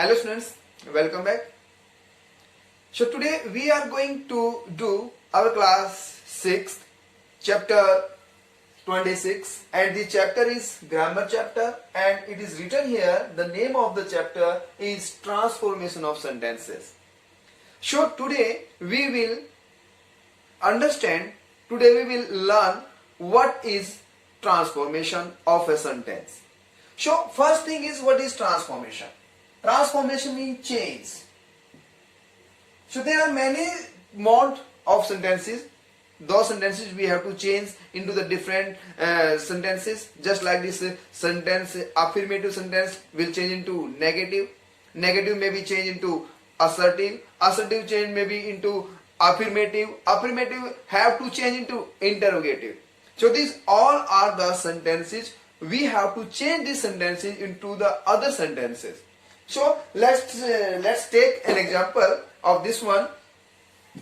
Hello students, welcome back. So today we are going to do our class 6th chapter 26 and the chapter is grammar chapter and it is written here, the name of the chapter is transformation of sentences. So today we will learn what is transformation of a sentence. So first thing is, what is transformation? Transformation means change. So there are many mode of sentences. Those sentences we have to change into the different sentences. Just like this sentence, affirmative sentence will change into negative. Negative may be changed into assertive. Assertive change may be into affirmative. Affirmative have to change into interrogative. So these all are the sentences. We have to change these sentences into the other sentences. So let's take an example of this one.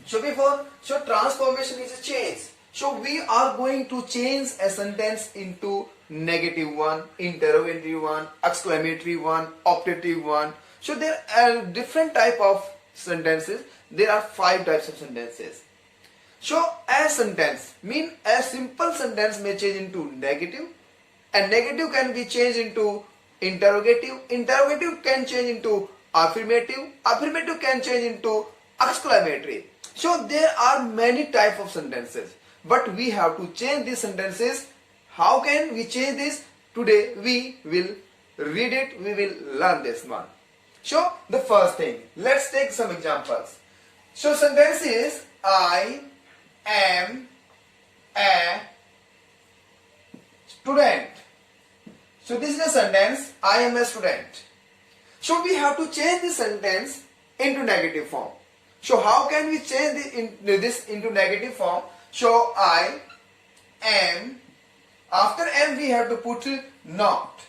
So transformation is a change. So we are going to change a sentence into negative one, interrogative one, exclamatory one, optative one. So there are different type of sentences. There are 5 types of sentences. So a sentence mean a simple sentence may change into negative, and negative can be changed into interrogative. Interrogative can change into affirmative. Affirmative can change into exclamatory. So there are many types of sentences, but we have to change these sentences. How can we change this? Today we will read it, we will learn this one. So the first thing, let's take some examples. So sentence is, I am a student. So this is a sentence, I am a student. So we have to change this sentence into negative form. So how can we change this into negative form? So I am, after am we have to put not.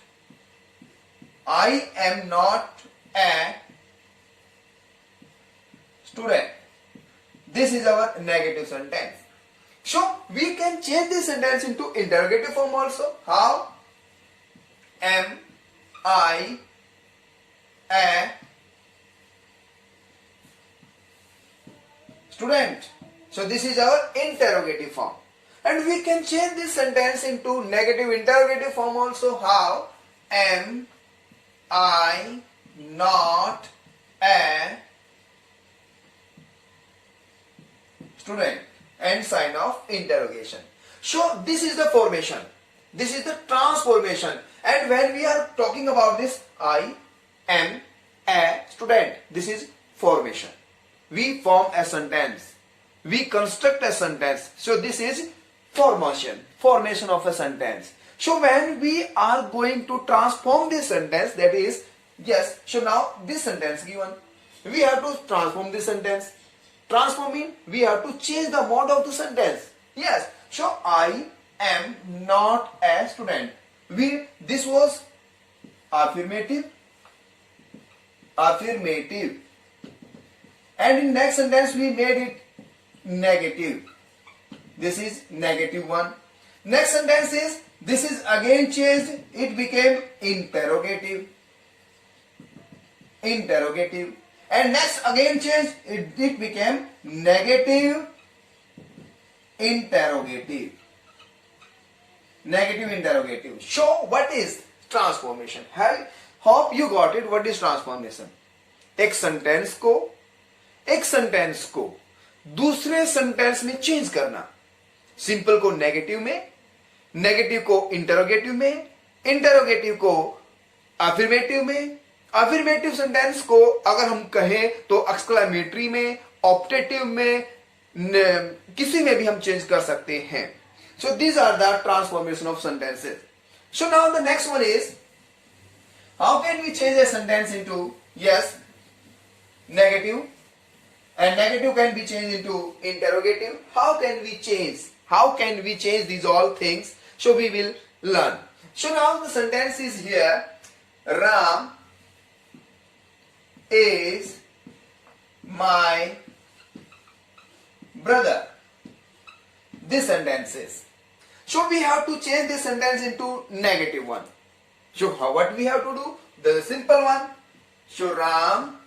I am not a student. This is our negative sentence. So we can change this sentence into interrogative form also. How? Am I a student? So this is our interrogative form. And we can change this sentence into negative interrogative form also. How? Am I not a student? And sign of interrogation. So this is the formation. This is the transformation. And when we are talking about this, I am a student, this is formation. We form a sentence. We construct a sentence. So this is formation of a sentence. So when we are going to transform this sentence, that is, yes, so now this sentence given, we have to transform this sentence. Transforming, we have to change the mode of the sentence. Yes, so I am not a student. This was affirmative, and in next sentence we made it negative. This is negative one. Next sentence is, this is again changed, it became interrogative, and next again changed, it became negative interrogative. So what is transformation? Hope you got it. What is transformation? एक sentence को दूसरे sentence में change करना. Simple को negative में, negative को interrogative में, interrogative को अफर्मेटिव में, अफर्मेटिव सेंटेंस को अगर हम कहें तो एक्सक्लेमेटरी में, ऑप्टेटिव में, किसी में भी हम चेंज कर सकते हैं. So these are the transformation of sentences. So now the next one is, how can we change a sentence into, yes, negative, and negative can be changed into interrogative. How can we change these all things? So we will learn. So now the sentence is here, Ram is my brother. This sentence is. So we have to change this sentence into negative one. So what we have to do? The simple one. So Ram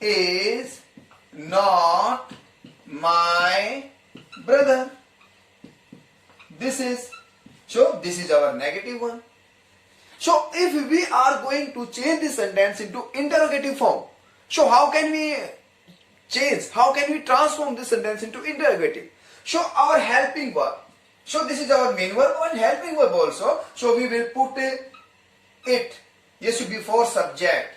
is not my brother. This is our negative one. So if we are going to change this sentence into interrogative form, so how can we transform this sentence into interrogative? So our helping verb. So this is our main verb and helping verb also. So we will put it. Yes, before subject.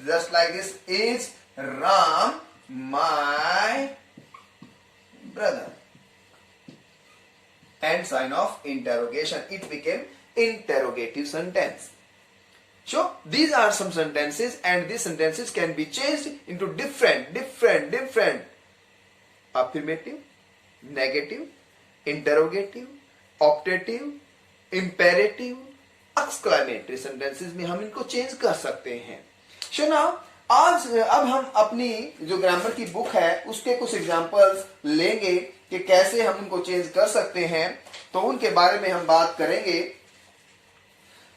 Just like this. Is Ram my brother? And sign of interrogation. It became interrogative sentence. So these are some sentences, and these sentences can be changed into different affirmative, negative, interrogative, optative, imperative, exclamatory sentences में हम इनको change कर सकते हैं. So now अब हम अपनी जो ग्रामर की बुक है उसके कुछ एग्जांपल्स लेंगे कि कैसे हम उनको चेंज कर सकते हैं, तो उनके बारे में हम बात करेंगे.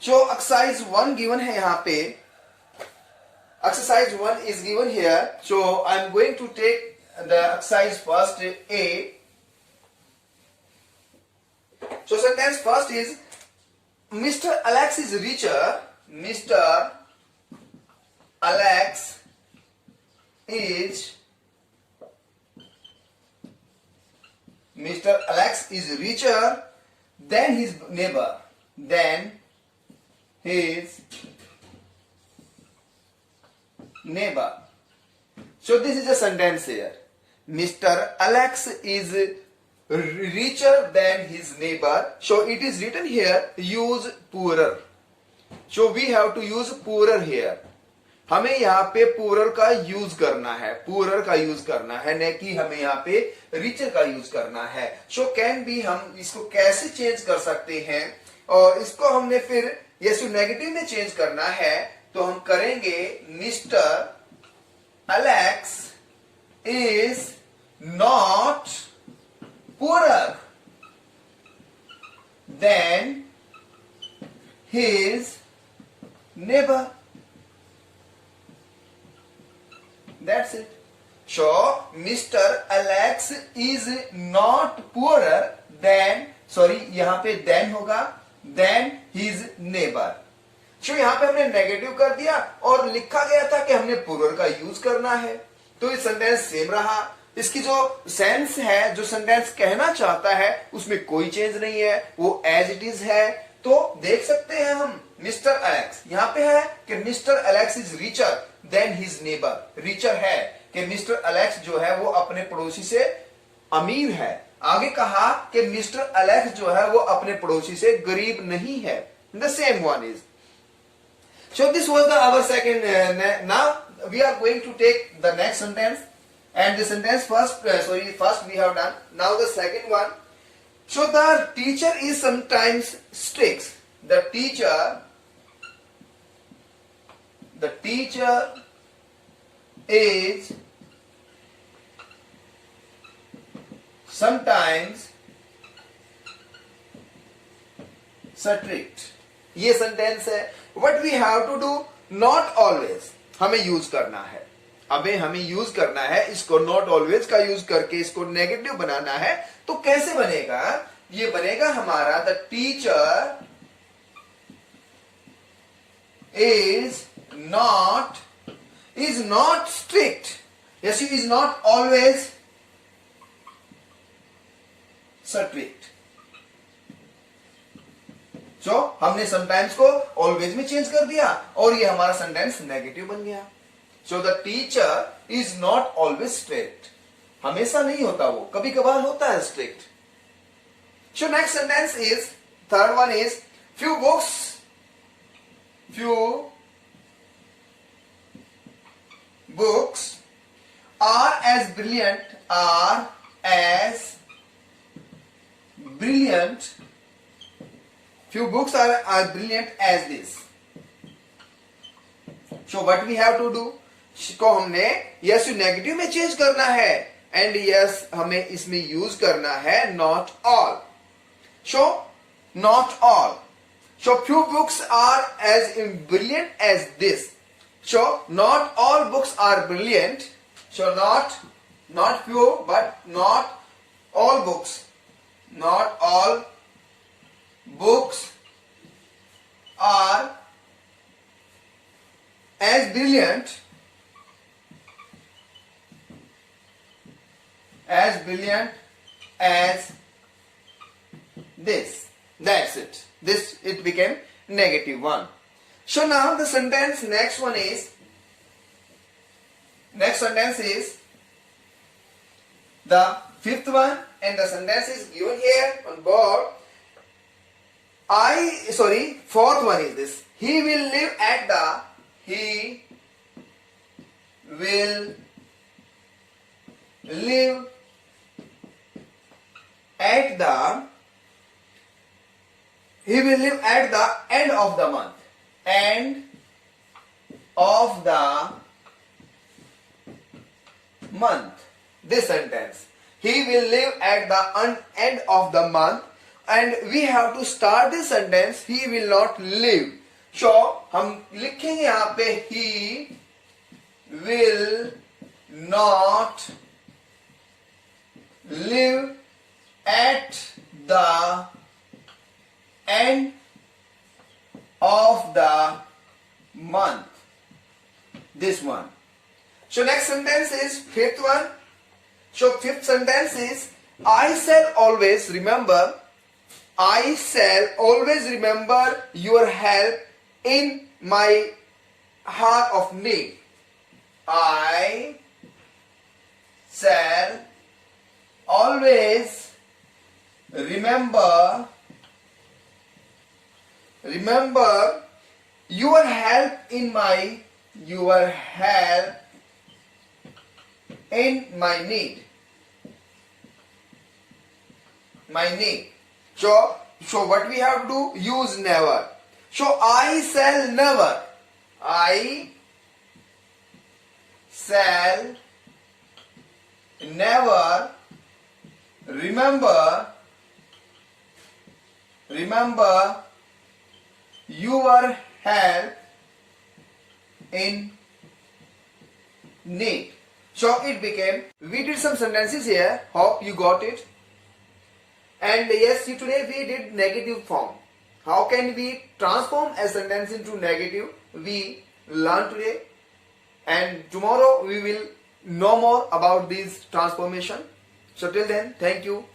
जो एक्सरसाइज 1 गिवन है यहाँ पे, exercise 1 is given here. So I am going to take the exercise first a. So sentence first is Mr. Alex is richer. Mr. Alex is richer than his neighbor. So this is a sentence here. Mr. Alex is richer than his neighbor. So it is written here, use poorer. So we have to use poorer here. हमें यहाँ पे poorer का use करना है, poorer का use करना है, न कि हमें यहाँ पे richer का यूज करना है. So can be हम इसको कैसे चेंज कर सकते हैं, और इसको हमने फिर यस नेगेटिव में चेंज करना है, तो हम करेंगे mister Alex is not poorer than his neighbor. That's it. So Mr. Alex is not poorer than, sorry यहाँ पे than होगा, than his neighbor. So यहाँ पे हमने नेगेटिव कर दिया और लिखा गया था कि हमने poorer का यूज करना है, तो ये सेंटेंस सेम रहा. इसकी जो सेंस है, जो सेंटेंस कहना चाहता है, उसमें कोई चेंज नहीं है, वो एज इट इज है. तो देख सकते हैं हम मिस्टर एलेक्स, यहाँ पे है कि mister Alex is richer than his neighbour. Richer है कि मिस्टर एलेक्स जो है वो अपने पड़ोसी से अमीर है. आगे कहा कि मिस्टर एलेक्स जो है वो अपने पड़ोसी से गरीब नहीं है. The same one is. So this was the our second. Now we are going to take the next sentence. And the sentence first we have done. Now the second one. So the teacher is sometimes strict. The teacher is sometimes strict. ये sentence है. What we have to do? Not always. हमें use करना है. अबे हमें use करना है इसको, नॉट ऑलवेज का यूज करके इसको नेगेटिव बनाना है. तो कैसे बनेगा? ये बनेगा हमारा the teacher is not strict. Yes, is not always strict. So हमने समटाइम्स को ऑलवेज में चेंज कर दिया और ये हमारा सेंटेंस नेगेटिव बन गया. So the teacher is not always strict. हमेशा नहीं होता वो, कभी कभार होता है strict. So next sentence is, third one is, few books are as brilliant few books are as brilliant as this. So what we have to do? को हमने यस नेगेटिव में चेंज करना है, एंड यस हमें इसमें use करना है not all. So not all. So few books are as brilliant as this. So not all books are brilliant. So not few, but not all books. Not all books are as brilliant as this. That's it. This, it became negative one. So now the next sentence is the fifth one, and the sentence is given here on board. Fourth one is this. He will live at the end of the month. End of the month. This sentence. He will live at the end of the month, and we have to start this sentence. He will not live. So हम लिखेंगे यहाँ पे he will not live at the end of the month. This one. So next sentence is fifth one. So fifth sentence is I shall always remember your help in my hour of need. I shall always remember your help in my need. So what we have to do? Use never. So I shall never remember your help in need. So it became, we did some sentences here. Hope you got it. And yes, today we did negative form. How can we transform a sentence into negative? We learn today, and tomorrow we will know more about this transformation. So till then, thank you.